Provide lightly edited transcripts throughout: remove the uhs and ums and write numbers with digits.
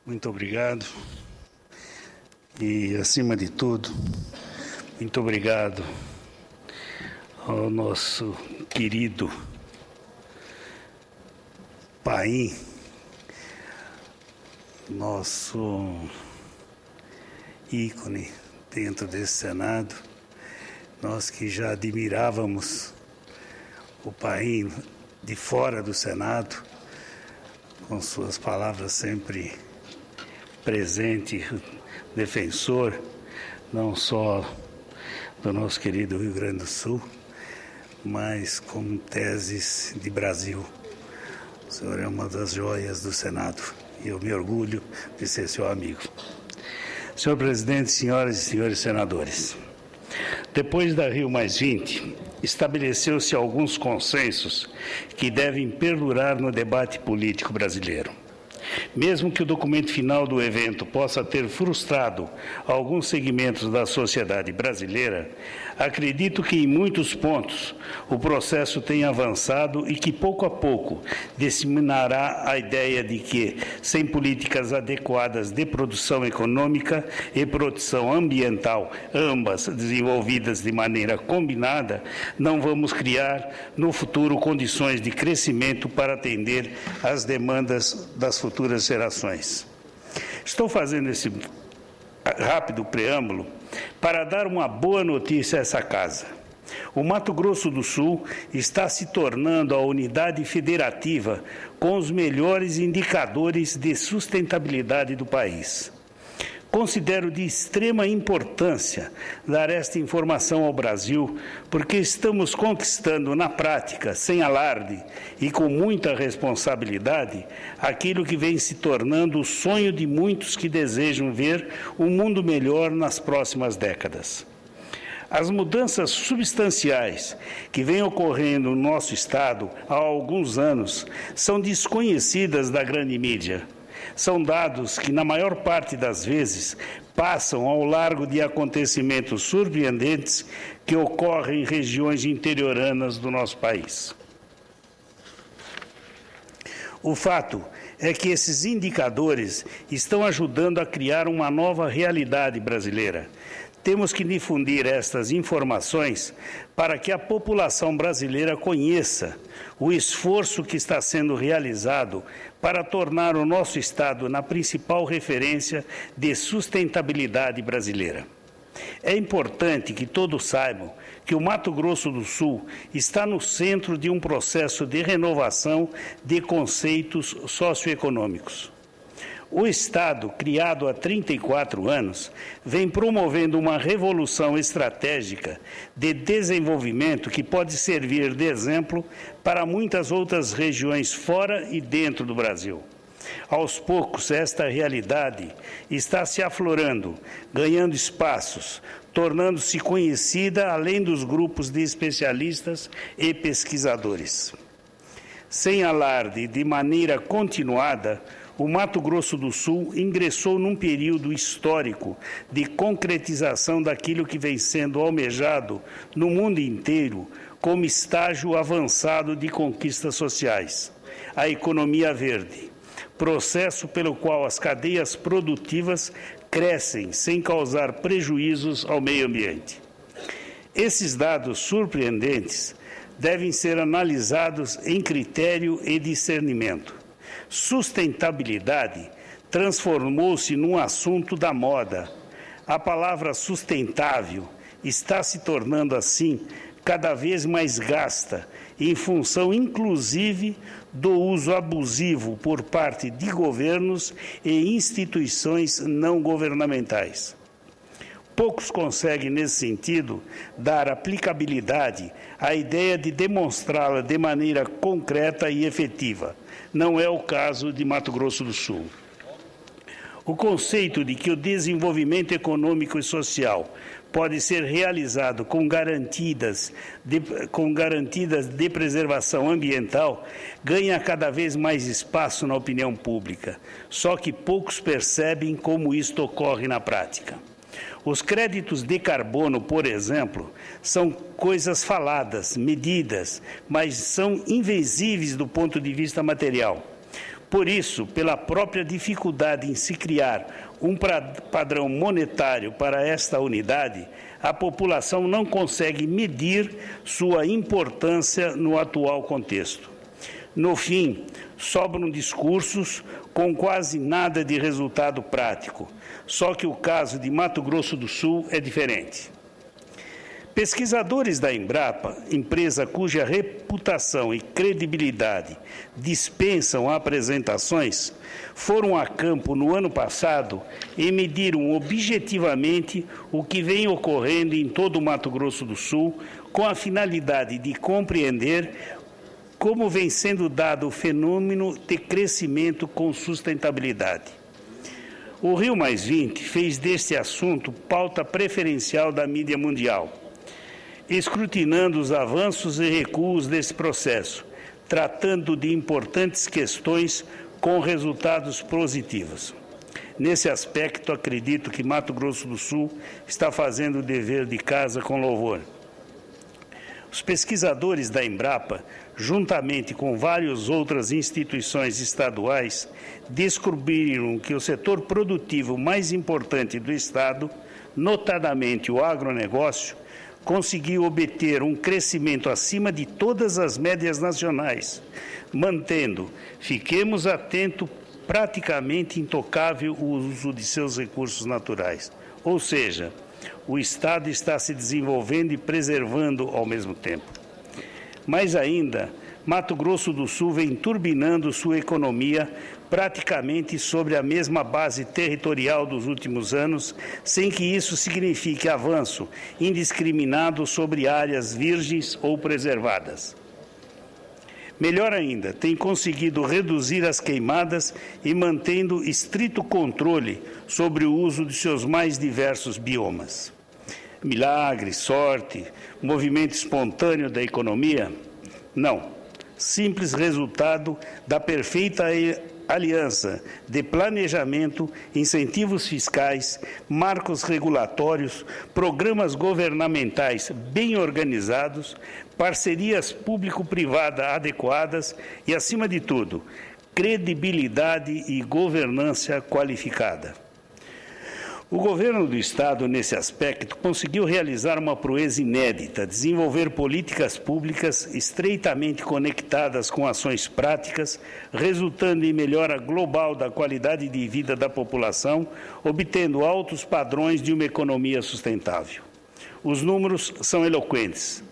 Muito obrigado. E, acima de tudo, muito obrigado ao nosso querido Paim, nosso ícone dentro desse Senado. Nós que já admirávamos o Paim de fora do Senado, com suas palavras sempre presente, defensor, não só do nosso querido Rio Grande do Sul, mas com teses de Brasil. O senhor é uma das joias do Senado e eu me orgulho de ser seu amigo. Senhor presidente, senhoras e senhores senadores, depois da Rio+20, estabeleceu-se alguns consensos que devem perdurar no debate político brasileiro. Mesmo que o documento final do evento possa ter frustrado alguns segmentos da sociedade brasileira, acredito que em muitos pontos o processo tem avançado e que pouco a pouco disseminará a ideia de que, sem políticas adequadas de produção econômica e produção ambiental, ambas desenvolvidas de maneira combinada, não vamos criar no futuro condições de crescimento para atender às demandas das futuras gerações. Estou fazendo esse rápido preâmbulo para dar uma boa notícia a essa casa. O Mato Grosso do Sul está se tornando a unidade federativa com os melhores indicadores de sustentabilidade do país. Considero de extrema importância dar esta informação ao Brasil, porque estamos conquistando na prática, sem alarde e com muita responsabilidade, aquilo que vem se tornando o sonho de muitos que desejam ver um mundo melhor nas próximas décadas. As mudanças substanciais que vêm ocorrendo no nosso Estado há alguns anos são desconhecidas da grande mídia. São dados que, na maior parte das vezes, passam ao largo de acontecimentos surpreendentes que ocorrem em regiões interioranas do nosso país. O fato é que esses indicadores estão ajudando a criar uma nova realidade brasileira. Temos que difundir estas informações para que a população brasileira conheça o esforço que está sendo realizado para tornar o nosso Estado na principal referência de sustentabilidade brasileira. É importante que todos saibam que o Mato Grosso do Sul está no centro de um processo de renovação de conceitos socioeconômicos. O Estado, criado há 34 anos, vem promovendo uma revolução estratégica de desenvolvimento que pode servir de exemplo para muitas outras regiões fora e dentro do Brasil. Aos poucos, esta realidade está se aflorando, ganhando espaços, tornando-se conhecida além dos grupos de especialistas e pesquisadores. Sem alarde e de maneira continuada, o Mato Grosso do Sul ingressou num período histórico de concretização daquilo que vem sendo almejado no mundo inteiro como estágio avançado de conquistas sociais, a economia verde, processo pelo qual as cadeias produtivas crescem sem causar prejuízos ao meio ambiente. Esses dados surpreendentes devem ser analisados em critério e discernimento. Sustentabilidade transformou-se num assunto da moda. A palavra sustentável está se tornando, assim, cada vez mais gasta, em função, inclusive, do uso abusivo por parte de governos e instituições não governamentais. Poucos conseguem, nesse sentido, dar aplicabilidade à ideia de demonstrá-la de maneira concreta e efetiva. Não é o caso de Mato Grosso do Sul. O conceito de que o desenvolvimento econômico e social pode ser realizado com garantidas de preservação ambiental ganha cada vez mais espaço na opinião pública, só que poucos percebem como isto ocorre na prática. Os créditos de carbono, por exemplo, são coisas faladas, medidas, mas são invisíveis do ponto de vista material. Por isso, pela própria dificuldade em se criar um padrão monetário para esta unidade, a população não consegue medir sua importância no atual contexto. No fim, sobram discursos com quase nada de resultado prático, só que o caso de Mato Grosso do Sul é diferente. Pesquisadores da Embrapa, empresa cuja reputação e credibilidade dispensam apresentações, foram a campo no ano passado e mediram objetivamente o que vem ocorrendo em todo o Mato Grosso do Sul, com a finalidade de compreender como vem sendo dado o fenômeno de crescimento com sustentabilidade. O Rio+20 fez deste assunto pauta preferencial da mídia mundial, escrutinando os avanços e recuos desse processo, tratando de importantes questões com resultados positivos. Nesse aspecto, acredito que Mato Grosso do Sul está fazendo o dever de casa com louvor. Os pesquisadores da Embrapa, juntamente com várias outras instituições estaduais, descobriram que o setor produtivo mais importante do Estado, notadamente o agronegócio, conseguiu obter um crescimento acima de todas as médias nacionais, mantendo, fiquemos atentos, praticamente intocável o uso de seus recursos naturais. Ou seja, o Estado está se desenvolvendo e preservando ao mesmo tempo. Mais ainda, Mato Grosso do Sul vem turbinando sua economia praticamente sobre a mesma base territorial dos últimos anos, sem que isso signifique avanço indiscriminado sobre áreas virgens ou preservadas. Melhor ainda, tem conseguido reduzir as queimadas e mantendo estrito controle sobre o uso de seus mais diversos biomas. Milagre, sorte, movimento espontâneo da economia? Não. Simples resultado da perfeita aliança de planejamento, incentivos fiscais, marcos regulatórios, programas governamentais bem organizados, parcerias público-privada adequadas e, acima de tudo, credibilidade e governança qualificada. O governo do Estado, nesse aspecto, conseguiu realizar uma proeza inédita, desenvolver políticas públicas estreitamente conectadas com ações práticas, resultando em melhora global da qualidade de vida da população, obtendo altos padrões de uma economia sustentável. Os números são eloquentes.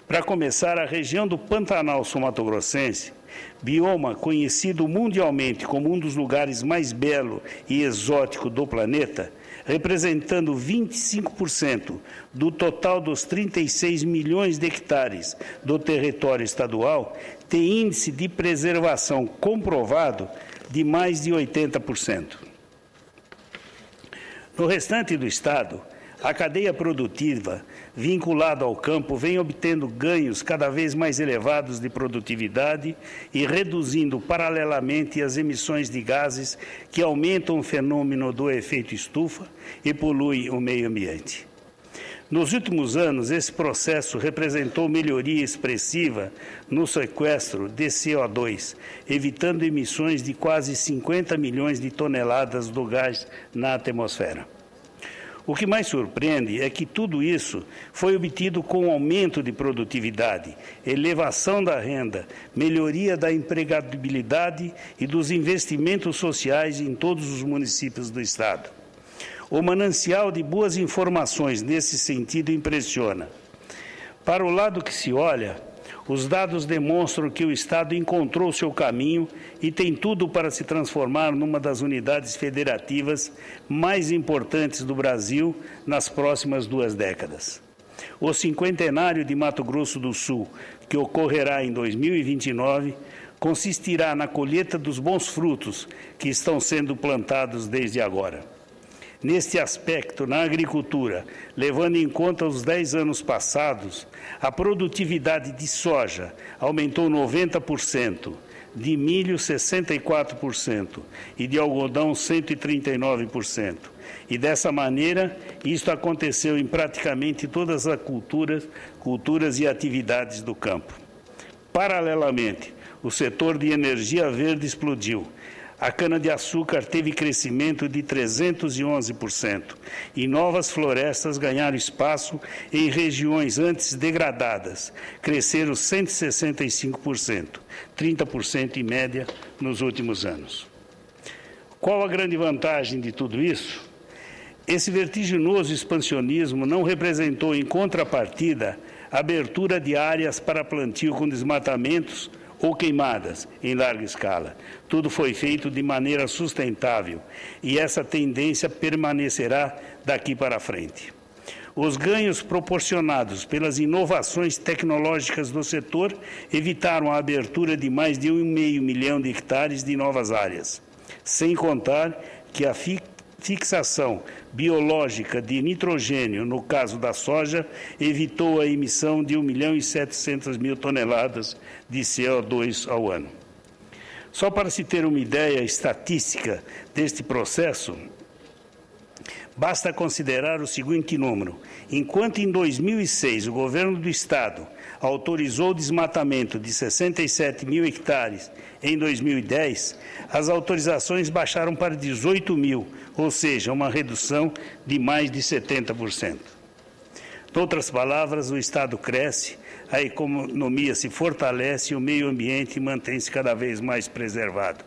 Para começar, a região do Pantanal Sul-Mato-Grossense, bioma conhecido mundialmente como um dos lugares mais belos e exóticos do planeta, representando 25% do total dos 36 milhões de hectares do território estadual, tem índice de preservação comprovado de mais de 80%. No restante do Estado, a cadeia produtiva vinculada ao campo vem obtendo ganhos cada vez mais elevados de produtividade e reduzindo paralelamente as emissões de gases que aumentam o fenômeno do efeito estufa e poluem o meio ambiente. Nos últimos anos, esse processo representou melhoria expressiva no sequestro de CO2, evitando emissões de quase 50 milhões de toneladas do gás na atmosfera. O que mais surpreende é que tudo isso foi obtido com aumento de produtividade, elevação da renda, melhoria da empregabilidade e dos investimentos sociais em todos os municípios do Estado. O manancial de boas informações nesse sentido impressiona. Para o lado que se olha, os dados demonstram que o Estado encontrou seu caminho e tem tudo para se transformar numa das unidades federativas mais importantes do Brasil nas próximas 2 décadas. O cinquentenário de Mato Grosso do Sul, que ocorrerá em 2029, consistirá na colheita dos bons frutos que estão sendo plantados desde agora. Neste aspecto, na agricultura, levando em conta os 10 anos passados, a produtividade de soja aumentou 90%, de milho 64% e de algodão 139%. E dessa maneira, isto aconteceu em praticamente todas as culturas e atividades do campo. Paralelamente, o setor de energia verde explodiu, A cana-de-açúcar teve crescimento de 311% e novas florestas ganharam espaço em regiões antes degradadas, cresceram 165%, 30% em média nos últimos anos. Qual a grande vantagem de tudo isso? Esse vertiginoso expansionismo não representou, em contrapartida, abertura de áreas para plantio com desmatamentos ou queimadas em larga escala. Tudo foi feito de maneira sustentável e essa tendência permanecerá daqui para frente. Os ganhos proporcionados pelas inovações tecnológicas do setor evitaram a abertura de mais de 1,5 milhão de hectares de novas áreas, sem contar que a fixação biológica de nitrogênio, no caso da soja, evitou a emissão de 1.700.000 toneladas de CO2 ao ano. Só para se ter uma ideia estatística deste processo, basta considerar o seguinte número. Enquanto em 2006 o governo do Estado autorizou o desmatamento de 67 mil hectares em 2010, as autorizações baixaram para 18 mil, ou seja, uma redução de mais de 70%. Em outras palavras, o Estado cresce, a economia se fortalece e o meio ambiente mantém-se cada vez mais preservado.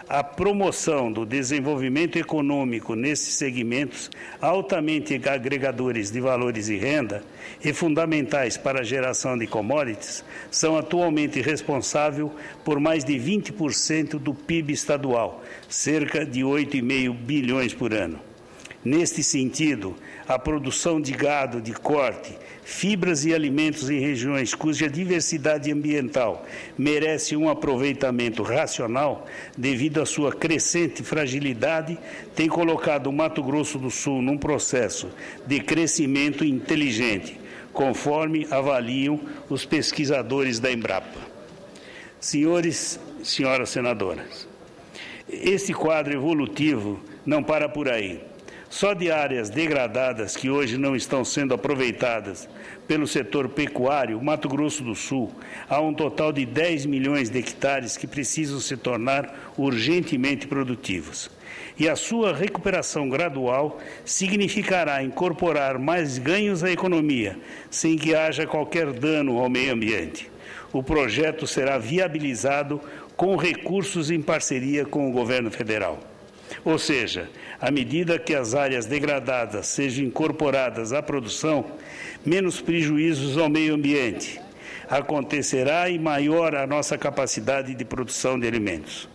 A promoção do desenvolvimento econômico nesses segmentos altamente agregadores de valores e renda e fundamentais para a geração de commodities são atualmente responsáveis por mais de 20% do PIB estadual, cerca de 8,5 bilhões por ano. Neste sentido, a produção de gado de corte, fibras e alimentos em regiões cuja diversidade ambiental merece um aproveitamento racional, devido à sua crescente fragilidade, tem colocado o Mato Grosso do Sul num processo de crescimento inteligente, conforme avaliam os pesquisadores da Embrapa. Senhores e senhoras senadoras, este quadro evolutivo não para por aí. Só de áreas degradadas que hoje não estão sendo aproveitadas pelo setor pecuário, Mato Grosso do Sul, há um total de 10 milhões de hectares que precisam se tornar urgentemente produtivos. E a sua recuperação gradual significará incorporar mais ganhos à economia, sem que haja qualquer dano ao meio ambiente. O projeto será viabilizado com recursos em parceria com o governo federal. Ou seja, à medida que as áreas degradadas sejam incorporadas à produção, menos prejuízos ao meio ambiente acontecerá e maior a nossa capacidade de produção de alimentos.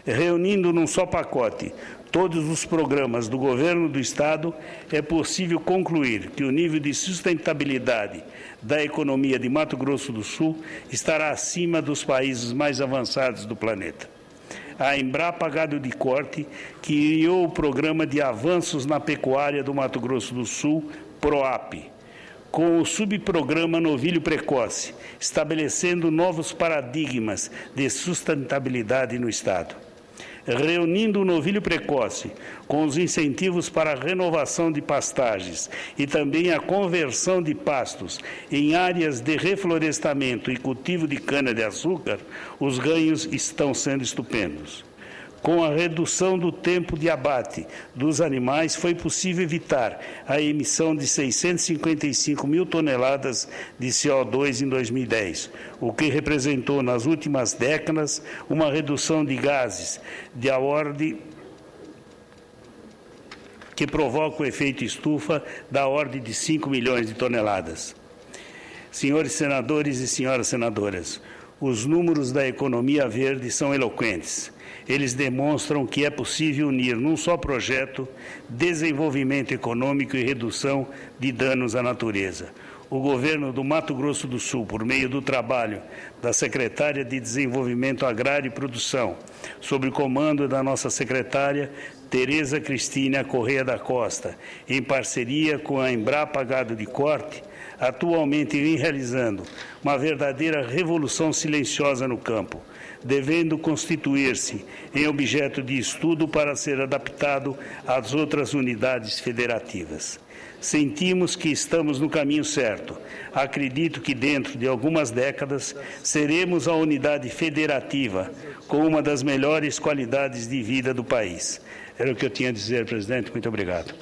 Reunindo num só pacote todos os programas do governo do Estado, é possível concluir que o nível de sustentabilidade da economia de Mato Grosso do Sul estará acima dos países mais avançados do planeta. A Embrapa Gado de Corte, que criou o Programa de Avanços na Pecuária do Mato Grosso do Sul, PROAP, com o subprograma Novilho Precoce, estabelecendo novos paradigmas de sustentabilidade no Estado. Reunindo o novilho precoce com os incentivos para a renovação de pastagens e também a conversão de pastos em áreas de reflorestamento e cultivo de cana-de-açúcar, os ganhos estão sendo estupendos. Com a redução do tempo de abate dos animais, foi possível evitar a emissão de 655 mil toneladas de CO2 em 2010, o que representou nas últimas décadas uma redução de gases de a ordem que provoca o efeito estufa da ordem de 5 milhões de toneladas. Senhores senadores e senhoras senadoras, os números da economia verde são eloquentes. Eles demonstram que é possível unir num só projeto desenvolvimento econômico e redução de danos à natureza. O governo do Mato Grosso do Sul, por meio do trabalho da secretária de Desenvolvimento Agrário e Produção, sob o comando da nossa secretária Tereza Cristina Correia da Costa, em parceria com a Embrapa Gado de Corte, atualmente vem realizando uma verdadeira revolução silenciosa no campo, devendo constituir-se em objeto de estudo para ser adaptado às outras unidades federativas. Sentimos que estamos no caminho certo. Acredito que dentro de algumas décadas seremos a unidade federativa com uma das melhores qualidades de vida do país. Era o que eu tinha a dizer, presidente. Muito obrigado.